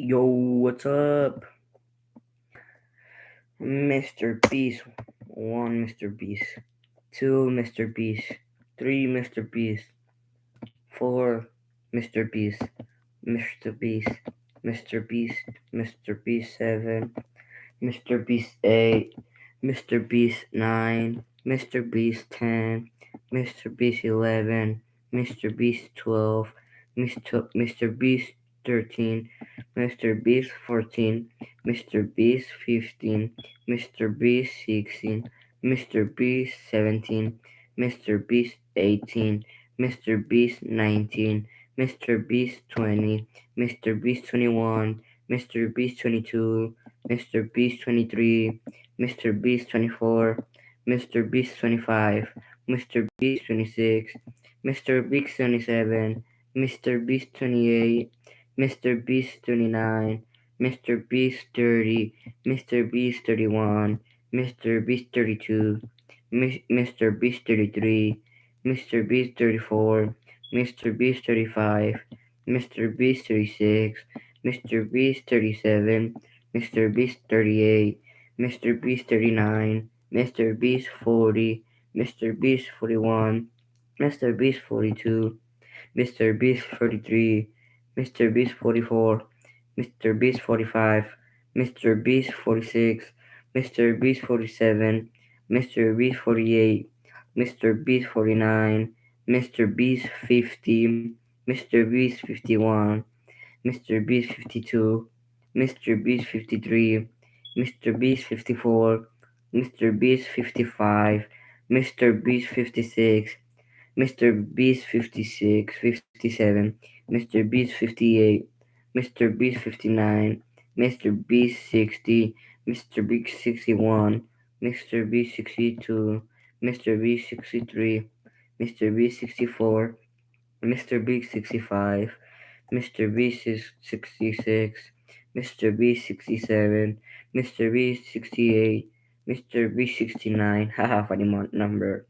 Yo, what's up? Mr. Beast. 1 Mr. Beast. 2 Mr. Beast. 3 Mr. Beast. 4 Mr. Beast. Mr. Beast. Mr. Beast. Mr. Beast 7. Mr. Beast 8. Mr. Beast 9. Mr. Beast 10. Mr. Beast 11. Mr. Beast 12. Mr. Beast 13. Mr. Beast 14. Mr. Beast 15. Mr. Beast 16. Mr. Beast 17. Mr. Beast 18. Mr. Beast 19. Mr. Beast 20. Mr. Beast 21. Mr. Beast 22. Mr. Beast 23, Mr. Beast 24, Mr. Beast 25, Mr. Beast 26, Mr. Beast 27, Mr. Beast 28, Mr. Beast 29, Mr. Beast 30, Mr. Beast 31, Mr. Beast 32, Mr. Beast 33, Mr. Beast 34, Mr. Beast 35, Mr. Beast 36, Mr. Beast 37, Mr. Beast 38, Mr. Beast 39, Mr. Beast 40, Mr. Beast 41, Mr. Beast 42, Mr. Beast 43, Mr. Beast 44, Mr. Beast 45, Mr. Beast 46, Mr. Beast 47, Mr. Beast 48, Mr. Beast 49, Mr. Beast 50, Mr. Beast 51, Mr. Beast 52, Mr. Beast 53, Mr. Beast 54, Mr. Beast 55, Mr. Beast 56, Mr. Beast 56, 57, Mr. Beast 58, Mr. Beast 59, Mr. Beast 60, Mr. Beast 61, Mr. Beast 62, Mr. Beast 63, Mr. Beast 64, Mr. Beast 65, Mr. Beast is 66, Mr. Beast 67, Mr. Beast 68, Mr. Beast 69, haha, funny number,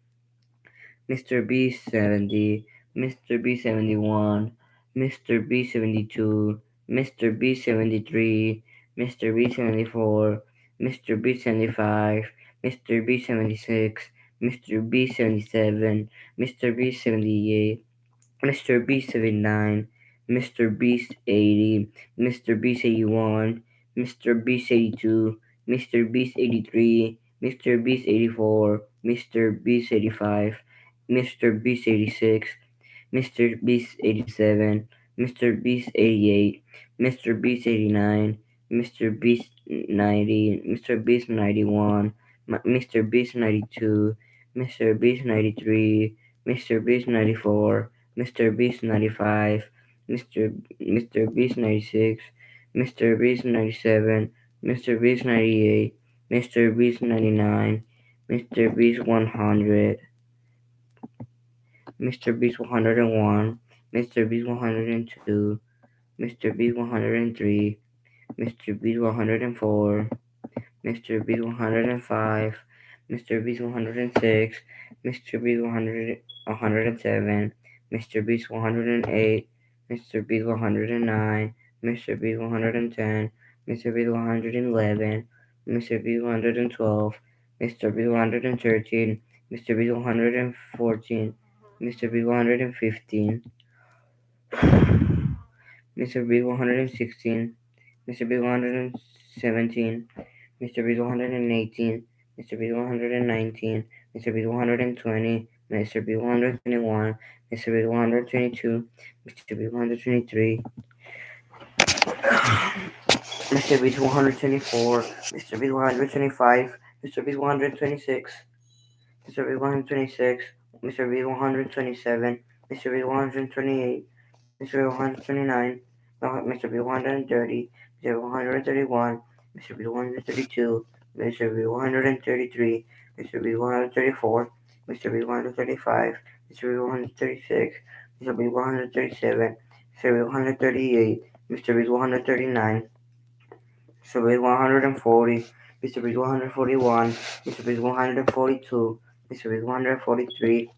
Mr. Beast 70, Mr. Beast 71, Mr. Beast 72, Mr. Beast 73, Mr. Beast 74, Mr. Beast 75, Mr. Beast 76, Mr. Beast 77, Mr. Beast 78, Mr. Beast 79, Mr. Beast 80, Mr. Beast 81, Mr. Beast 82, Mr. Beast 83, Mr. Beast 84, Mr. Beast 85, Mr. Beast 86, Mr. Beast 87, Mr. Beast 88, Mr. Beast 89, Mr. Beast 90, Mr. Beast 91, Mr. Beast 92, Mr. Beast 93, Mr. Beast 94, Mr. Beast 95, Mr. Beast 96, Mr. Beast 97, Mr. Beast 98, Mr. Beast 99, Mr. Beast 100, Mr. Beast 101, Mr. Beast 102, Mr. Beast 103, Mr. Beast 104, Mr. Beast 105, Mr. Beast 106, Mr. Beast 107, Mr. Beast 108, Mr. Beast 109, Mr. Beast 110, Mr. Beast 111, Mr. Beast 112, Mr. Beast 113, Mr. Beast 114, Mr. Beast 115, Mr. Beast 116, Mr. Beast 117, Mr. Beast 118, Mr. Beast 119, Mr. Beast 120, Mr. Beast 121, Mr. Beast 122, Mr. Beast 123, Mr. Beast 124, Mr. Beast 125, Mr. Beast 126, Mr. Beast 126, Mr. Beast 127, Mr. Beast 128, Mr. Beast 129, Mr. Beast 130, Mr. Beast 131, Mr. Beast 132, Mr. Beast 133, Mr. Beast 134, Mr. Beast 135, Mr. Beast 136, Mr. Beast 137, Mr. Beast 138, Mr. Beast 139, Mr. Beast 140, Mr. Beast 141, Mr. Beast 142, Mr. Beast 143,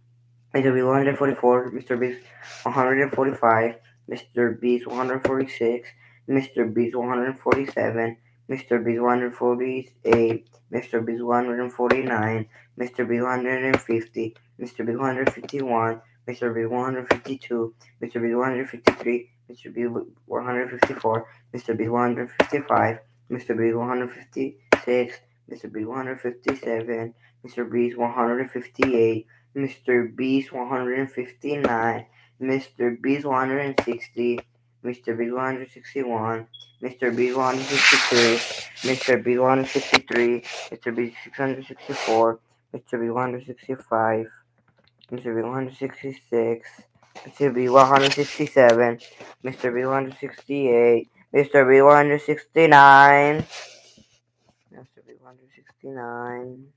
Mr. Beast 144, Mr. Beast 145, Mr. Beast 146, Mr. Beast 147, Mr. Beast 148, Mr. Beast 149, Mr. Beast 150, Mr. Beast 151, Mr. Beast 152, Mr. Beast 153, Mr. Beast 154, Mr. Beast 155, Mr. Beast 156, Mr. Beast 157, Mr. Beast 158, Mr. Beast 159, Mr. Beast 160, Mr. Big 161, Mr. Big 162, Mr. Big 163, Mr. Big 664, Mr. Big 165, Mr. Big 166, Mr. Big 167, Mr. Big 168, Mr. Big 169, Mr. Big 169.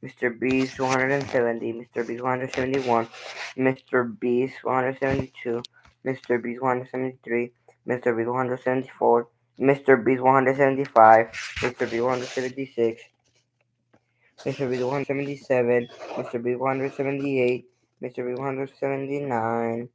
Mr. Beast 170, Mr. Beast 171, Mr. Beast 172, Mr. Beast 173, Mr. Beast 174, Mr. Beast 175, Mr. Beast 176, Mr. Beast 177, Mr. Beast 178, Mr. Beast 179,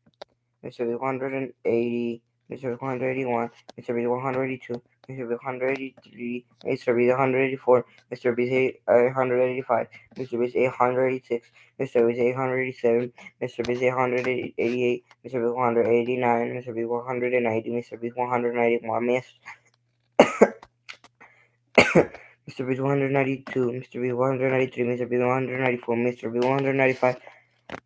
Mr. B 180, Mr. B 181, Mr. B 182, Mr. B 183, Mr. B 184, Mr. B 885, Mr. B 886, Mr. B 887, Mr. B 888, Mr. B 189, Mr. B 190, Mr. B 191, Mr. B 192, Mr. B 193, Mr. B 194, Mr. B 195,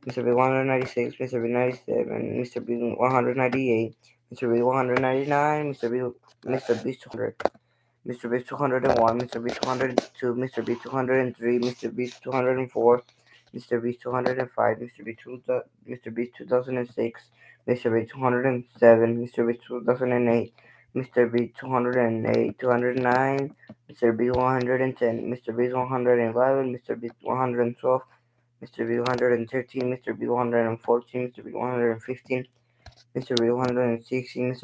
Mr. B 196, Mr. B 97, Mr. B 198, Mr. B 199, Mr. B 200, Mr. B 201, Mr. B 202, Mr. B 203, Mr. B 204, Mr. B 205, Mr. B 2006, Mr. B 207, Mr. B 2008, Mr. B 208, 209, Mr. B 110, Mr. B 111, Mr. B 112, Mr. B 113, Mr. B 114, Mr. B 115, Mr. B 116,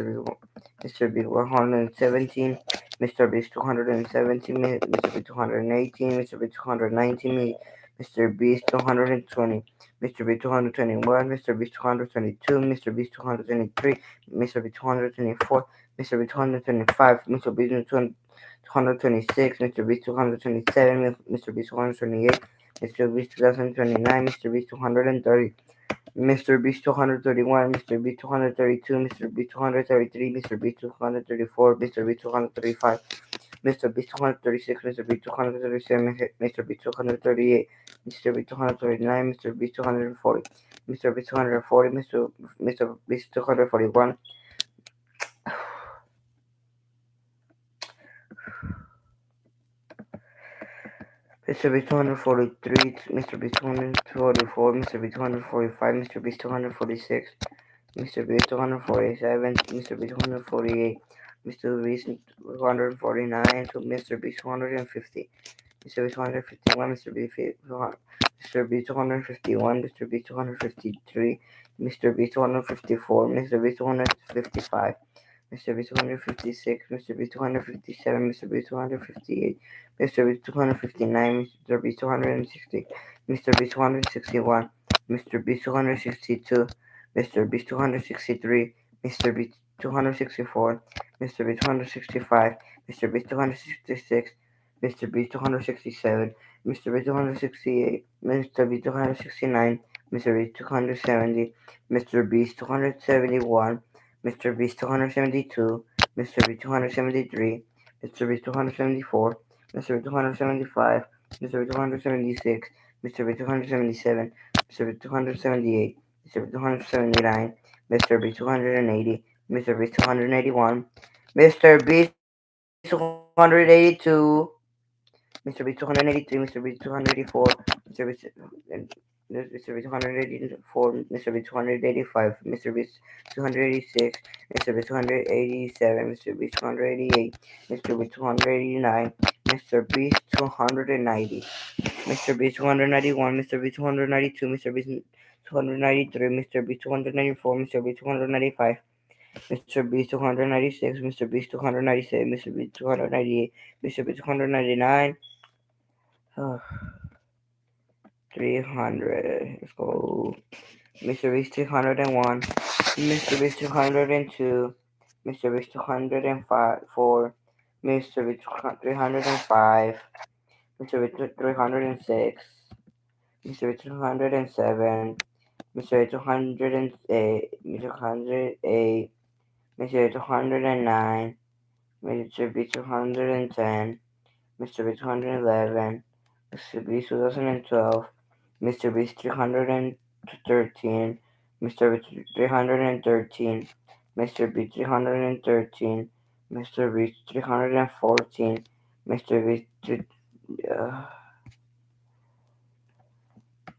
Mr. B 117, Mr. B 217, Mr. B 218, Mr. B 219, Mr. B 220, Mr. B 221, Mr. B 222, Mr. B 223, Mr. B 224, Mr. B 225, Mr. B 226, Mr. B 227, Mr. B 228, Mr. Beast 2029, Mr. Beast 230, Mr. Beast 231, Mr. Beast 232, Mr. Beast 233, Mr. Beast 234, Mr. Beast 235, Mr. Beast 236, Mr. Beast 237, Mr. Beast 238, Mr. Beast 239, Mr. Beast 240, Mr. Beast 240, Mr. Beast 241, Mr. B 243, Mr. B 244, Mr. B 245, Mr. B 246, Mr. B 247, Mr. B 248, Mr. B 249, to Mr. B 250, Mr. B 251, Mr. B 251, Mr. B 253, Mr. B 254, Mr. B 255. Mr. B 256, Mr. B 257, Mr. B 258, Mr. B 259, Mr. B 260, Mr. B 261, Mr. B 262, Mr. B 263, Mr. B 264, Mr. B 265, Mr. B 266, Mr. B 267, Mr. B 268, Mr. B 269, Mr. B 270, Mr. B 271, Mr. Beast 272, Mr. Beast 273, Mr. Beast 274, Mr. Beast 275, Mr. Beast 276, Mr. Beast 277, Mr. Beast 278, Mr. Beast 279, Mr. Beast 280, Mr. Beast 281, Mr. Beast 282, Mr. B 283, Mr. B 284, Mr. B Mr. B 284, Mr. B 285, Mr. B 286, Mr. B 287, Mr. B 288, Mr. B 289, Mr. B 290, Mr. B 291, Mr. B 292, Mr. B 293, Mr. B 294, Mr. B 295, Mr. B 296, Mr. B 297, Mr. B 298, Mr. B 299. 300. Let's go. Mr. Beast 201. Mr. Beast 202. Mr. Beast 204, Mr. Beast 305, Mr. Beast 306, Mr. Beast 207, Mr. Beast 208, Mr. 108, Mr. 209, Mr. Beast 210, Mr. Beast 211, Mr. Beast 2012, Mr. Beast 313, Mr. Beast 313, Mr. Beast 313, Mr. Beast 314, Mr. Beast uh,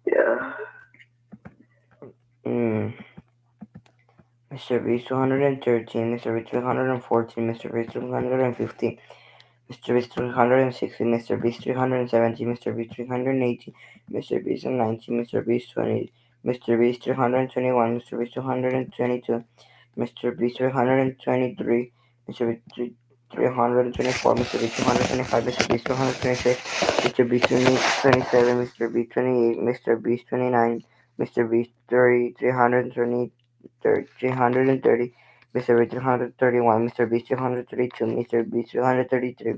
yeah, mm, Mr. Beast 213, Mr. Beast 314, Mr. Beast 215, Mr. Beast 360, Mr. Beast 370, Mr. Beast 380, Mr. Beast 90, Mr. Beast 20, Mr. Beast 321, Mr. Beast 222, Mr. Beast 323, Mr. Beast 324, Mr. Beast 225, Mr. Beast 226, Mr. Beast 27, Mr. Beast 28, Mr. Beast 29, Mr. Beast 30, 320, 330, Mr. B 331, Mr. B 332, Mr. B 333,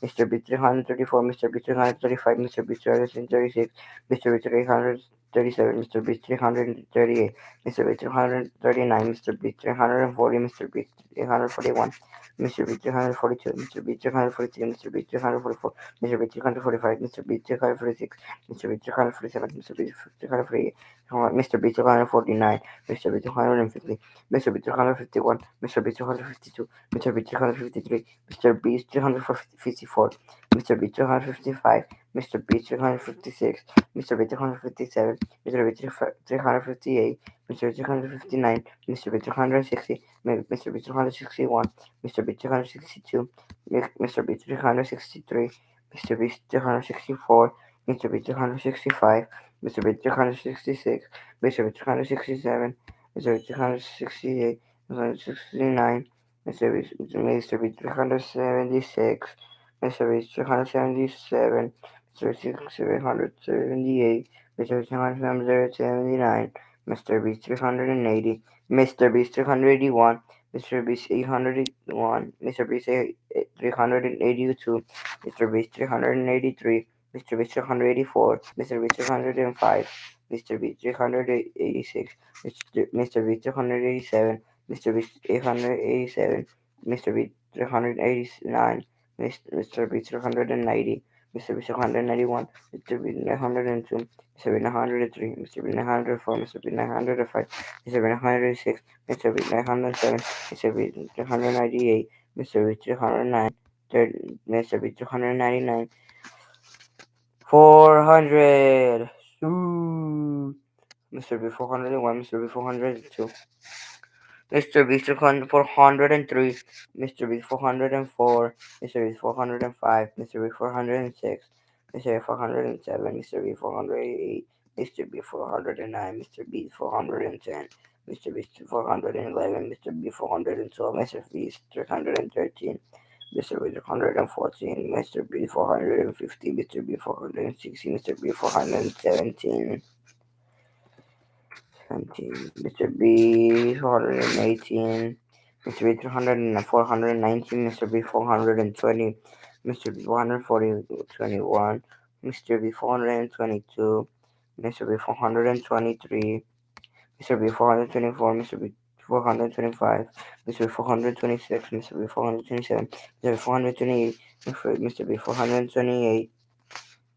Mr. B 334, Mr. B 335, Mr. B 336, Mr. B 337, Mr. B 338, Mr. B 339, Mr. B 340, Mr. B 341, Mr. B 342, Mr. B 343, Mr. B 344, Mr. B 345, Mr. B 346, Mr. B 347, Mr. B 348, Mr. B 349, Mr. B 250, Mr. B 351, Mr. B 352, Mr. B 353, Mr. B 354, Mr. B 355, Mr. B 356, Mr. B 357, Mr. B 358, Mr. B 359, Mr. B 360, Mr. B 361, Mr. B 362, Mr. B 363, Mr. B 364, Mr. B 365, Mr. B 366, Mr. B 367, Mr. B 368, Mr. 69, Mr. B 376, Mr. B 377, Mr. 778, Mr. B 379, Mr. B 380, Mr. B 381, Mr. B 801, Mr. B 382, Mr. B 383, Mr. B 384, Mr. B 305, Mr. B 386, Mr. B 387, Mr. B 887, Mr. B 389, Mr. B 390, Mr. B 391, Mr. B 902, Mr. B 903, Mr. B 904, Mr. B 905, Mr. B 906, Mr. B 907, Mr. B 398, Mr. B 309, Mr. B 399, 400. Ooh. Mr. B 401, Mr. B 402, Mr. B 403, Mr. B 404, Mr. B 405, Mr. B 406, Mr. B 407, Mr. B 408, Mr. B 409, Mr. B 410, Mr. B 411, Mr. B 412, Mr. B 313, Mr. B 314, Mr. B 450, Mr. B 460, Mr. B 417. Mr. B 418, Mr. B 300 419, Mr. B 420, Mr. B 421, Mr. B 422, Mr. B 423, Mr. B 424, Mr. B 425, Mr. B 426, Mr. B 427, Mr. B 428, Mr. B 428,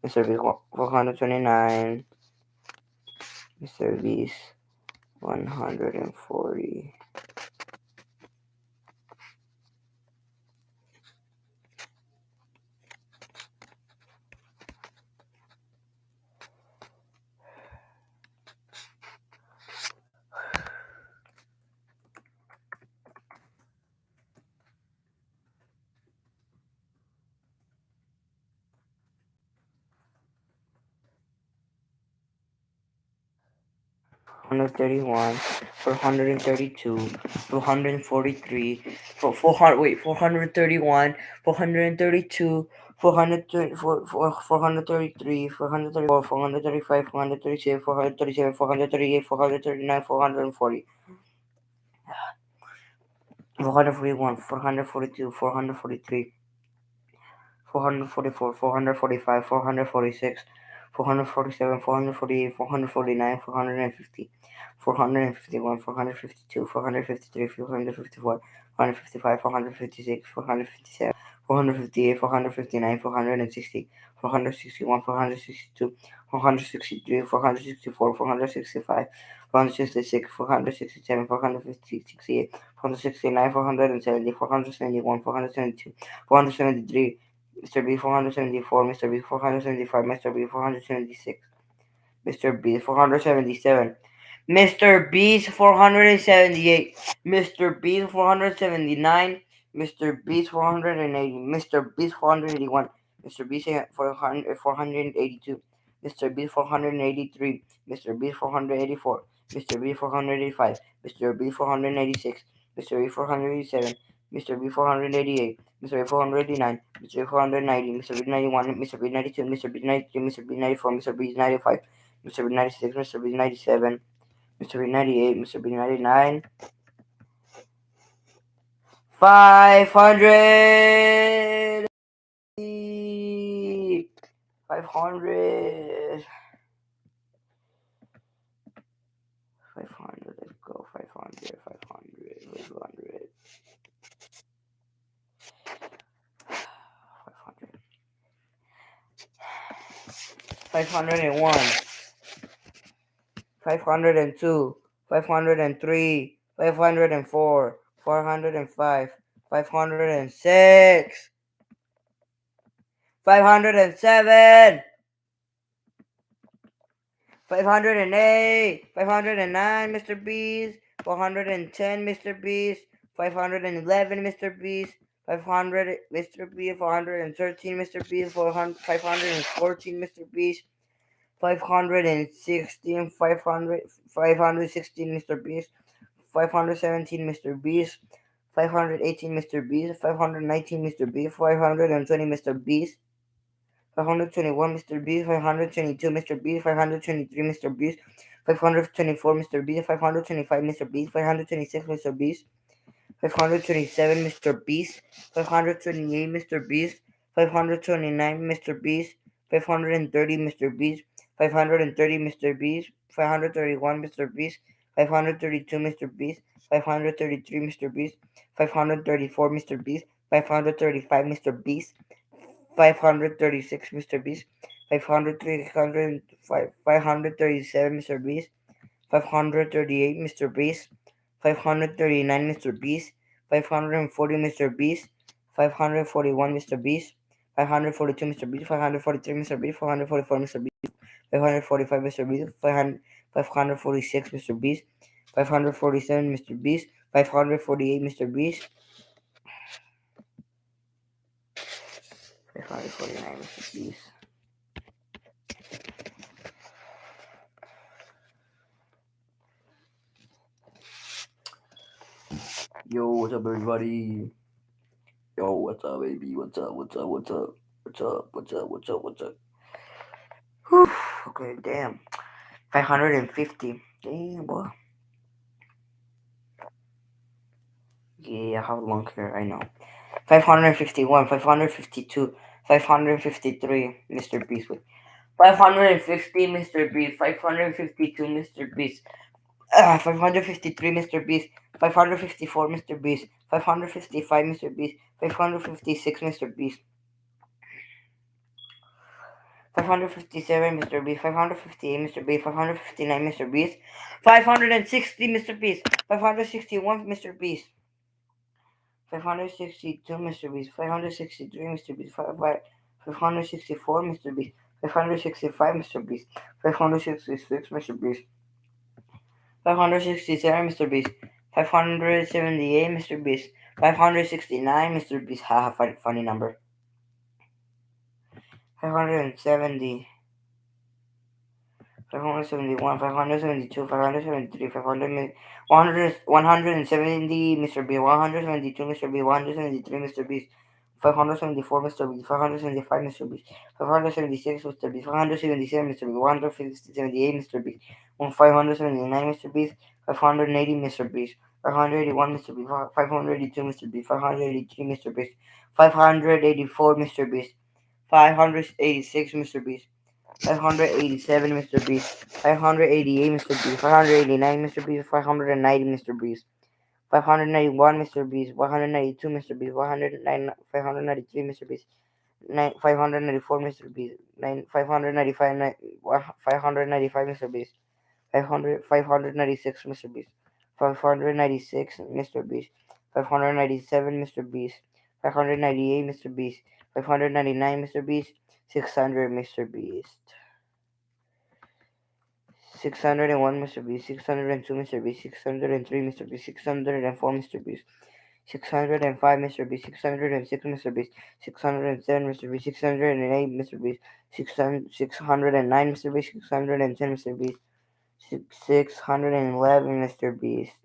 Mr. B 429, Mr. B 140. 431, 432, 443, 400, wait, 431, 432, 433, 434, 435, 437, 437, 438, 439, 440. 441, 442, 443, 444, 445, 446, 447, 448, 449, 450, 451, 452, 453, 454, 455, 456, 457, 458, 459, 460, 461, 462, 463, 464, 465, 466, 467, 468, 469, 470, 471, 472, 473, Mr. B 474, Mr. B 475, Mr. B 476, Mr. B 477, Mr. B's 478, Mr. B's 479, Mr. B's 480, Mr. B's 481, Mr. B's 482, Mr. B's 483, Mr. B's 484, Mr. B 485, Mr. B 486, Mr. B 487, Mr. B 488, Mr. B 489, Mr. B 490, Mr. B 91, Mr. B 92, Mr. B 93, Mr. B 94, Mr. B 95, Mr. B 96, Mr. B 97, Mr. B 98, Mr. B 99, 500, 500, 500, let's go, 500, 500, 500, 501, 502, 503, 504, 405, 506, 507, 508, 509, Mr. Beast, 410, Mr. Beast, 511, Mr. Beast, 500, Mr. Beast, 413, Mr. Beast, 514, Mr. Beast, 516, 516, Mr. Beast, 517, Mr. Beast, 518, Mr. Beast, 519, Mr. Beast, 520, Mr. Beast, 521, Mr. Beast, 522, Mr. Beast, 523, Mr. Beast, 524, Mr. Beast, 525, Mr. Beast, 526, Mr. Beast, 527, Mr. Beast, 528, Mr. Beast, 529, Mr. Beast, 530, Mr. Beast, 530, Mr. Beast, 531, Mr. Beast, 532, Mr. Beast, 533, Mr. Beast, 534, Mr. Beast, 535, Mr. Beast, 536, Mr. Beast, 537, Mr. Beast, 538, Mr. Beast, 539, Mr. Beast, 540, Mr. Beast, 541, Mr. Beast, 542, Mr. Beast, 543, Mr. Beast, 544, Mr. Beast, 545, Mr. Beast, 546, Mr. Beast, 547, Mr. Beast, 548, Mr. Beast, 549, Mr. Beast. Yo, what's up, everybody? Yo, what's up, baby? What's up? What's up? What's up? What's up? What's up? What's up? What's up? Whew, okay, damn. 550. Damn, boy. Yeah, I have long hair, I know. 551, 552, 553, Mr. Beast. 550, Mr. Beast. 552, Mr. Beast. 553, Mr. Beast. 554, Mr. Beast. 555, Mr. Beast. 556, Mr. Beast. 557, Mr. Beast, 558, Mr. Beast, 559, Mr. Beast, 560, Mr. Beast, 561, Mr. Beast, 562, Mr. Beast, 563, Mr. Beast, 564, Mr. Beast, 565, Mr. Beast, 566, Mr. Beast, 567, Mr. Beast, 578, Mr. Beast, 569, Mr. Beast, haha, funny number, 570, 571, 572, 573, 500, 170, Mr. B, 172, Mr. B, 173, Mr. B, 574, Mr. B, 575, Mr. B, 576, Mr. B, 577, Mr. B, 178, Mr. B, 579, Mr. B, 580, Mr. B, 581 Mr. Beast, 582 Mr. Beast, 583 Mr. Beast, 584 Mr. Beast, 586 Mr. Beast, 587 Mr. Beast, 588 Mr. Beast, 589 Mr. Beast, 590 Mr. Beast, 591 Mr. Beast, 192 Mr. Beast, 593 Mr. Beast, 594 Mr. Beast, 595 595 Mr. Beast, 596 Mr. Beast, 596 Mr. Beast, 597 Mr. Beast, 598 Mr. Beast, 599 Mr. Beast, 600 Mr. Beast, 601 Mr. Beast, 602 Mr. Beast, 603 Mr. Beast, 604 Mr. Beast, 605 Mr. Beast, 606 Mr. Beast, 607 Mr. Beast, 608 Mr. Beast, 609 Mr. Beast, 610 Mr. Beast, 611 Mr. Beast,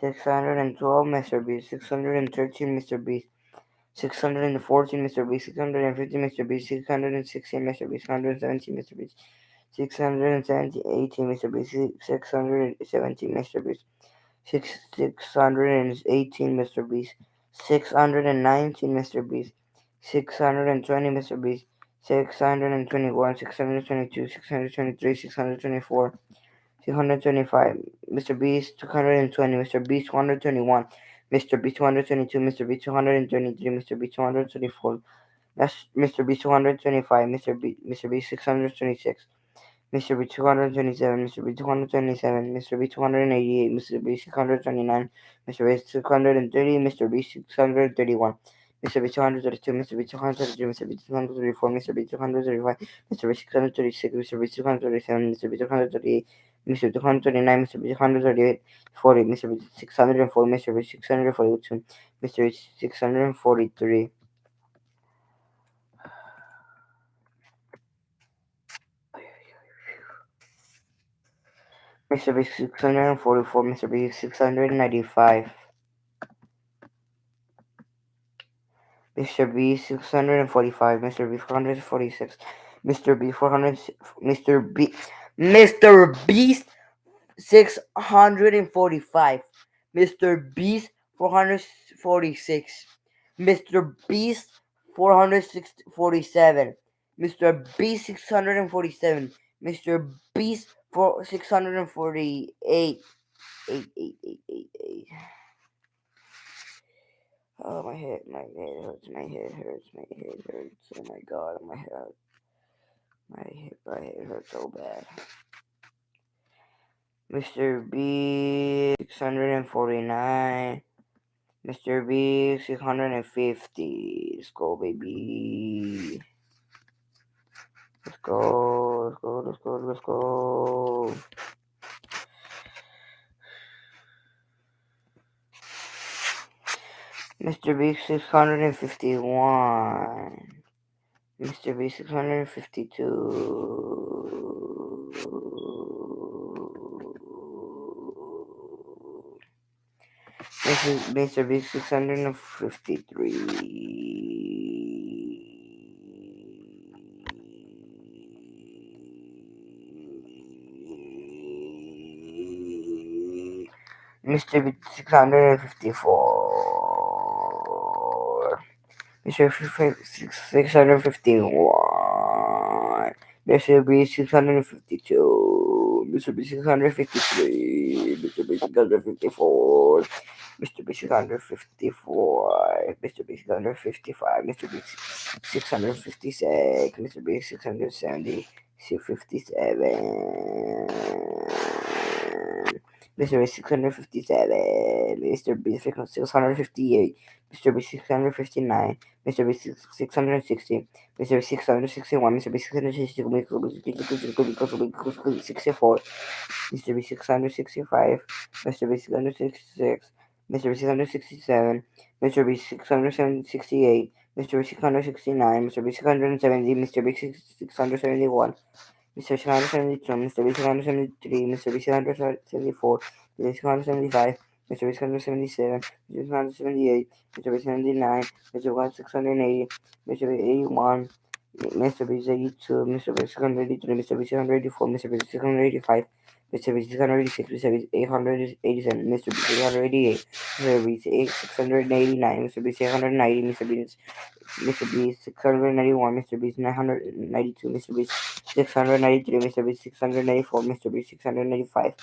612 Mr. Beast, 613 Mr. Beast, 614 Mr. Beast, 615 Mr. Beast, 616 Mr. Beast, 617 Mr. Beast, 618 Mr. Beast, 617 Mr. Beast, 618 Mr. Beast, 619 Mr. Beast, 620 Mr. Beast, 621, 622, 623, 624, 625, Mr. Beast 220, Mr. Beast 221, Mr. Beast 222, Mr. Beast 223, Mr. Beast 224, that's Mr. Beast 225, Mr. Beast 626, Mr. B 227, Mr. B 227, Mr. B 288, Mr. B 629, Mr. B 630, Mr. B 631, Mr. B 232, Mr. B 233, Mr. B 234, Mr. B 235, Mr. B 636, Mr. B 237, Mr. B 238, Mr. 239, Mr. B 238, 40, Mr. B 604, Mr. B 642, Mr. B 643. Mr. B 644, Mr. B 695, Mr. B 645, Mr. B 446, Mr. B 400, Mr. Beast 645, Mr. Beast 446, Mr. Beast 447, Mr. Beast 647, Mr. Beast 648, 8. Oh, my head hurts, my head hurts. Oh my god, my head hurts so bad. Mr. B 649, Mr. B 650. Let's go, baby. Let's go. Mr. B 651. Mr. B 652. Mr. B 653. Mr. B 654. Mr. 651. Mr. B 652. Mr. B 653. Mr. B 654. Mr. B 654. Mr. B 655. Mr. B 656. Mr. B 670. 657. Mr. B 657. Mr. B 658. Mr. B 659, Mr. B 660, Mr. B 661, Mr. B 664, Mr. B 665, Mr. B 666, Mr. B 667, Mr. B 668, Mr. B 669, Mr. B 670, Mr. B 671, Mr. 672, Mr. B 673, Mr. B 674, Mr. B 675, Mr. B 677, Mr. 678, Mr. B 79, Mr. B 680, Mr. B 81, Mr. B 82, Mr. B 683, Mr. B 684, Mr. B 685, Mr. Beast 686, Mr. Beast 887, Mr. Beast 888, Mr. Beast 689, Mr. Beast 890, Mr. Beast 691, Mr. Beast 992, Mr. Beast 693, Mr. Beast 694, Mr. Beast 695,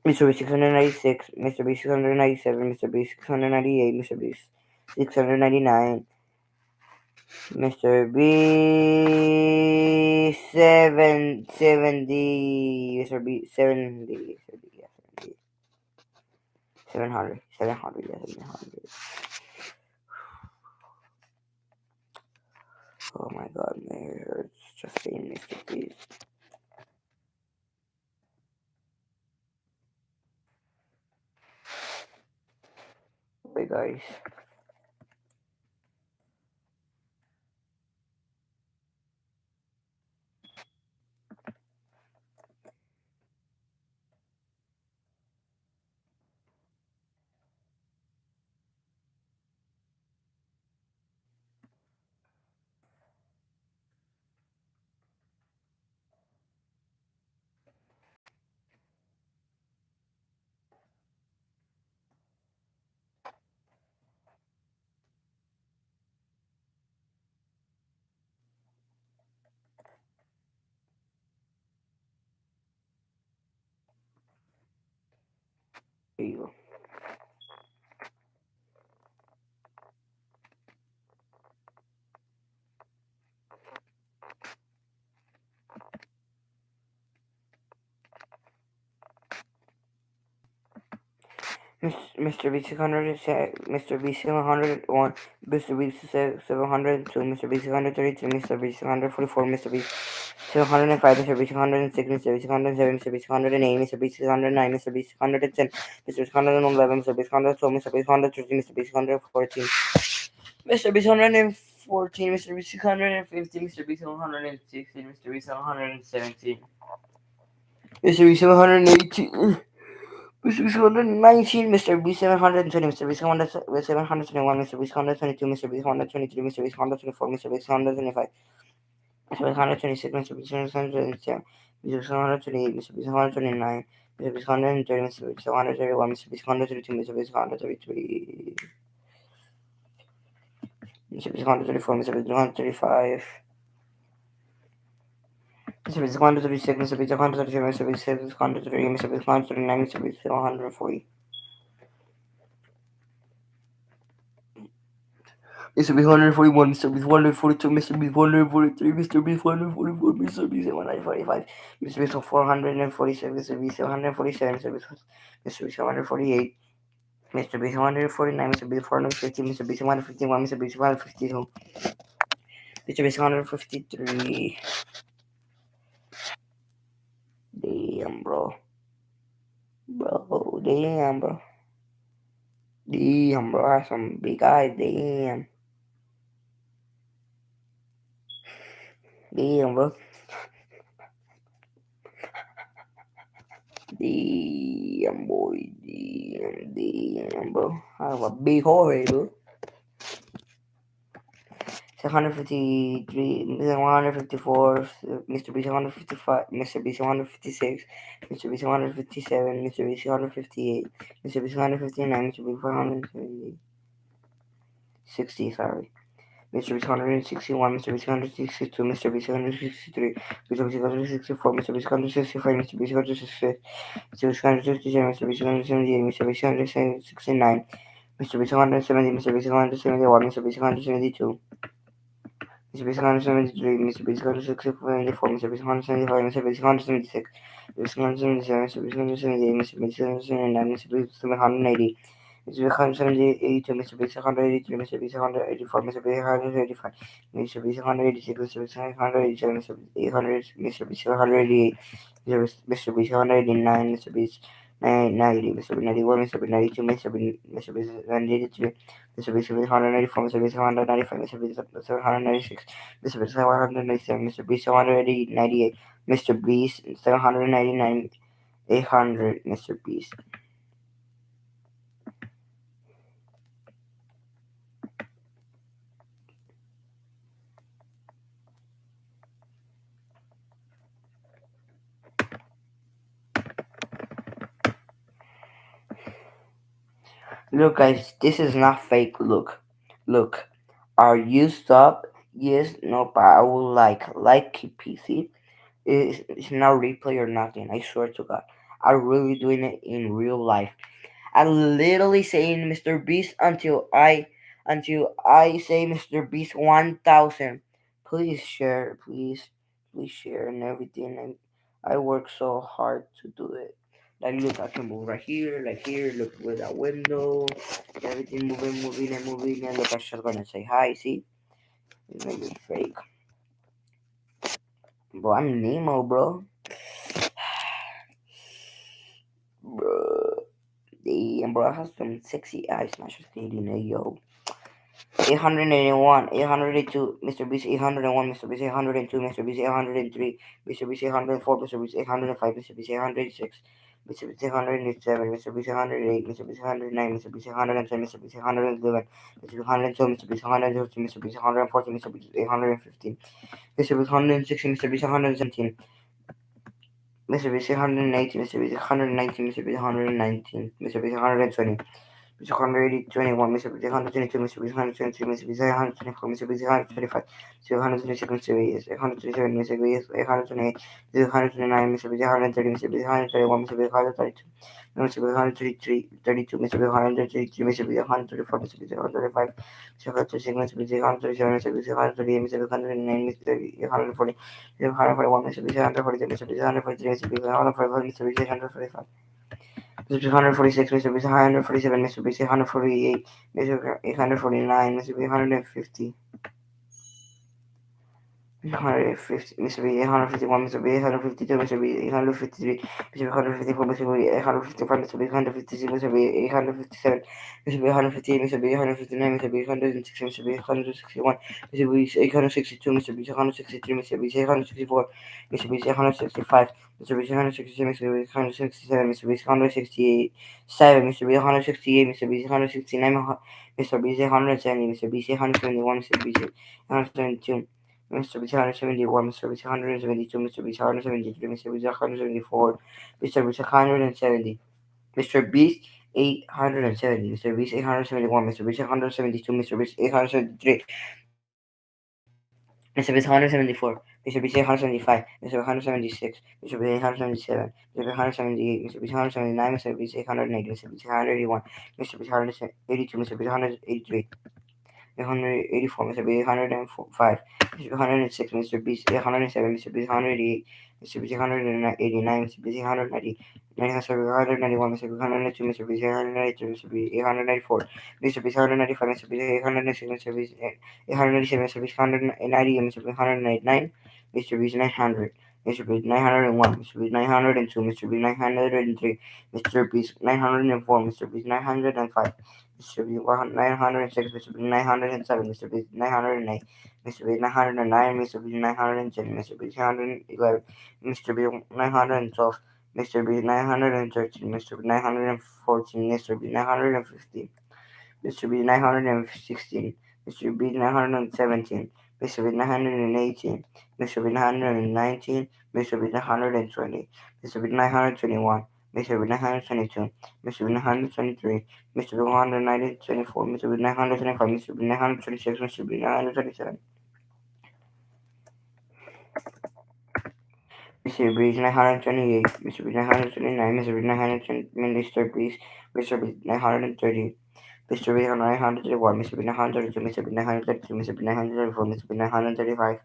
Mr. Beast 696, Mr. Beast 697, Mr. Beast 698, Mr. Beast 699, Mr. B 770, Mr. B 70, 700, 700, yeah, 700. Oh my god, my hair hurts just saying Mr. Beast. Bye guys. There you go. Mr. B 600, Mr. B 701, Mr. B 702, Mr. B 632, Mr. B 644, Mr. B 705, Mr. B 606, Mr. B 607, Mr. B 608, Mr. B 609, Mr. B 610, Mr. B 611, Mr. B 612, Mr. B 613, Mr. B 614, Mr. B 614, Mr. B 650, Mr. B 716, Mr. B 717, Mr. B 718. Mr. B 719, Mr. B 720, Mr. B 721, Mr. B 722, Mr. B 723, Mr. B 724, Mr. B 725, Mr. B 726, Mr. B 727, Mr. B 728, Mr. B 729, Mr. B 730, Mr. B 731, Mr. B 732, Mr. B 733, Mr. B 734, Mr. B 735, Mr. B 736, Mr. B 737, Mr. B 738, Mr. B 739, Mr. B 740. Mr. B 141, Mr. B 142, Mr. B 143, Mr. B 144, Mr. B 745, Mr. B 446, Mr. B 747, Mr. B 748, Mr. B 749, Mr. B 450, Mr. B 751, Mr. B 752, Mr. B 753. Damn, bro. Damn, bro. Damn, bro. That's some big eyes. Damn. Damn, bro. Damn, boy. Damn, bro. I have a big hole, bro. 753, Mr. 154, Mr. B 755, Mr. B 756, Mr. B 757, Mr. B 758, Mr. B 759, Mr. B 470, 60, sorry. Mr. B 261, Mr. B 262, Mr. B 263, Mr. B 264, Mr. B 265, Mr. B 266, Mr. B 267, Mr. B 278, Mr. B 269, Mr. B 270, Mr. B 271, Mr. B 272, Mr. B 273, Mr. B 264, Mr. B 275, Mr. B 276, Mr. B 277, Mr. B 278, Mr. B 279, Mr. B 780, Mr. B 182, Mr. B 183, Mr. B 184, Mr. B 185, Mr. B 186, Mr. B 187, Mr. B 800, Mr. B 788, Mr. B 789, Mr. B 90, Mr. B 91, Mr. B 92, Mr. B 93, Mr. B 794, Mr. B 795, Mr. B 796, Mr. B 797, Mr. B 798, Mr. B 799, 800, Mr. Beast. Look, guys, this is not fake. Look. Are you stop? Yes, no, but I will like PC. It's not replay or nothing. I swear to God, I'm really doing it in real life. I'm literally saying Mr. Beast until I say Mr. Beast 1,000. Please share, please share and everything. And I work so hard to do it. Like look, I can move right here, like here. Look with that window, everything moving, and look, I'm just gonna say hi. See, it's maybe fake, bro. I'm Nemo, bro. Bro, damn, bro. I have some sexy eyes. Not just kidding, yo. 881, 882, Mr. Beast 801, Mr. Beast 802, Mr. Beast 803, Mr. Beast 804, Mr. Beast 805, Mr. Beast 806, Mr. Beast 807, Mr. Beast 808, Mr. Beast 809, Mr. Beast 810, Mr. Beast 811, Mr. Beast 102, Mr. Beast 113, Mr. Beast 114, Mr. Beast 815, Mr. Beast 116, Mr. Beast 117, Mr. Beast 118, Mr. Beast 119, Mr. Beast 119, Mr. Beast 120, Mr. 121, Mr. B 122, Mr. B 123, Mr. B 124, Mr. B 125, Mr. 126, Mr. B 127, Mr. B 128, Mr. 129, Mr. B 130, Mr. B 131, Mr. B 132, Mr. B 133, 32, Mr. B 133, Mr. B 134, Mr. B 135, Mr. 136, Mr. B 137, Mr. B 138, Mr. B 109, Mr. B 140, Mr. B 141, Mr. B 142, Mr. B 143, Mr. B 144, Mr. B 145. Mr. 146, Mr. B 147, Mr. B 148, Mr. 849, Mr. B 150, 150, Mr. B 851, Mr. B 852, Mr. B 853, Mr. B 154, Mr. B 855, Mr. B 156, Mr. B 857, Mr. B 158, Mr. B 159, Mr. B 160, Mr. B 161, Mr. B 862, Mr. B 863, Mr. B 864, Mr. B 865, Mr. B 866, Mr. B 867, Mr. B 868, 7, Mr. B 168, Mr. B 169, Mr. B 170, Mr. B 171, Mr. B 172. Mr. B 171, Mr. B 172, Mr. B 173, Mr. B 174, Mr. B 170, Mr. Beast 870, Mr. Beast 871, Mr. Beast 872, Mr. Beast 873, Mr. Beast 174, Mr. Beast 875, Mr. 176, Mr. Beast 877, Mr. Beast 178, Mr. Beast 179, Mr. Beast 880, Mr. Beast 181, Mr. Beast 182, Mr. Beast 183. 884, Mr. B 105, Mr. 106, Mr. B 807, Mr. B 188, Mr. B 189, Mr. B 190, Mr. B 191, Mr. B 192, Mr. B 193, Mr. B 894, Mr. B 195, Mr. B 806, Mr. B 897, Mr. B 190, Mr. B 199, Mr. B 900. Mr. B 901, Mr. B 902, Mr. B 903, Mr. B 904, Mr. B 905, Mr. B 906, Mr. B 907, Mr. B 908, Mr. B 909, Mr. B 910, Mr. B 911, Mr. B 912, Mr. B 913, Mr. B 914, Mr. B 915, Mr. B 916, Mr. B 917, Mr. B 918, Mr. B 919, Mr. B 920, Mr. B 921, Mr. B 922, Mr. B 923, Mr. B 124, Mr. B 925, Mr. B 926, Mr. B 927, Mr. B 928, Mr. B 929, Mr. B 920, Mr. B, Mr. B 930. Mr. B 931, Mr. B 932, Mr. B 933, Mr. B 934, Mr. B 935,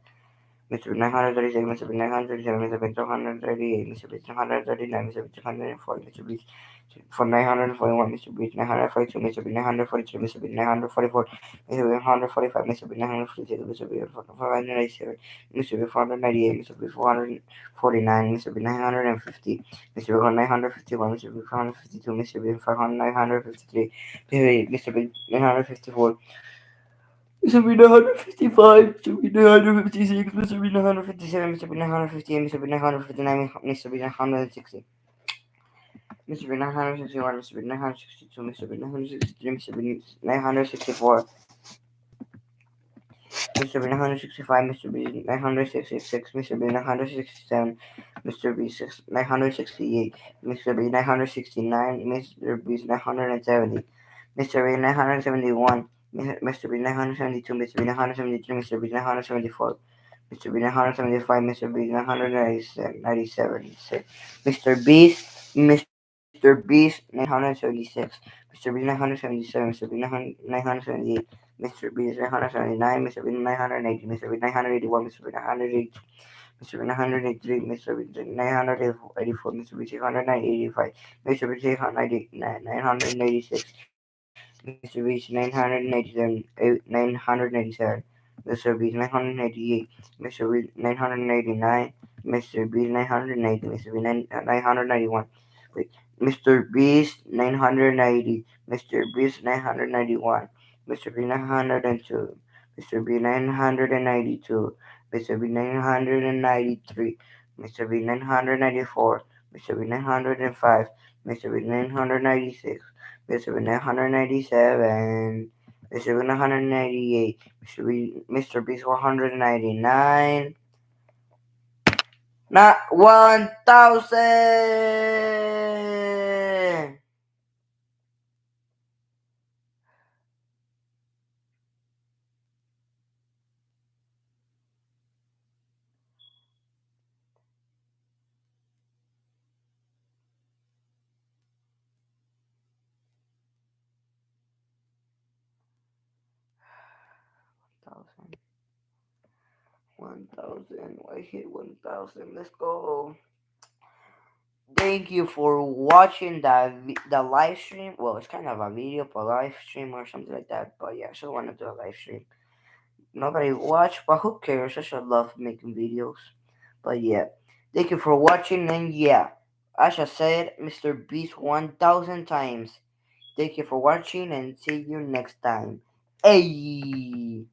Mr. B 936, Mr. B 937, Mr. B 238, Mr. B 239, Mr. B 240, Mr. B for 941, Mr. B 942, Mr. B 943, Mr. B 944, Mr. B 145, Mr. B 946, Mr. B 497, Mr. B 498, Mr. B 449, Mr. B 950, Mr. B 951, Mr. B 452, Mr. B 953, Mr. B 954. Mr. B 955, Mr. B 956, Mr. B 957, Mr. B 958, Mr. B 959, Mr. B 960. Mr. B 961, Mr. B 962, Mr. B 963, Mr. B 964, Mr. B 965, Mr. B 966, Mr. B 967, Mr. B 968, Mr. B 969, Mr. B 970, Mr. B 971, Mr. B 972, Mr. B 973, Mr. B 974, Mr. B 975, Mr. B 997, Mr. Beast, Mr. Beast 976, Mr. B 977, Mr. B 978, Mr. B 979, Mr. B 980, Mr. B 981, Mr. B 982, Mr. B 983, Mr. B 984, Mr. B 685, Mr. B 986, Mr. Beast 987, 987, Mr. Beast 988, Mr. Beast 989, Mr. Beast 990, Mr. Beast 991, wait, Mr. Beast 990, Mr. Beast 991, Mr. Beast 902, Mr. Beast 992, Mr. Beast 993, Mr. Beast 994, Mr. Beast 905, Mr. Beast 996, Mr. 997, Mr. 198, Mr. Beast 199, not 1,000! 1,000. 1,000. I hit 1,000. Let's go. Thank you for watching the live stream. Well, it's kind of a video, but live stream or something like that. But yeah, I still want to do a live stream. Nobody watch, but who cares? I should love making videos. But yeah, thank you for watching, and yeah, as I said, Mr. Beast 1,000 times. Thank you for watching, and see you next time. Hey!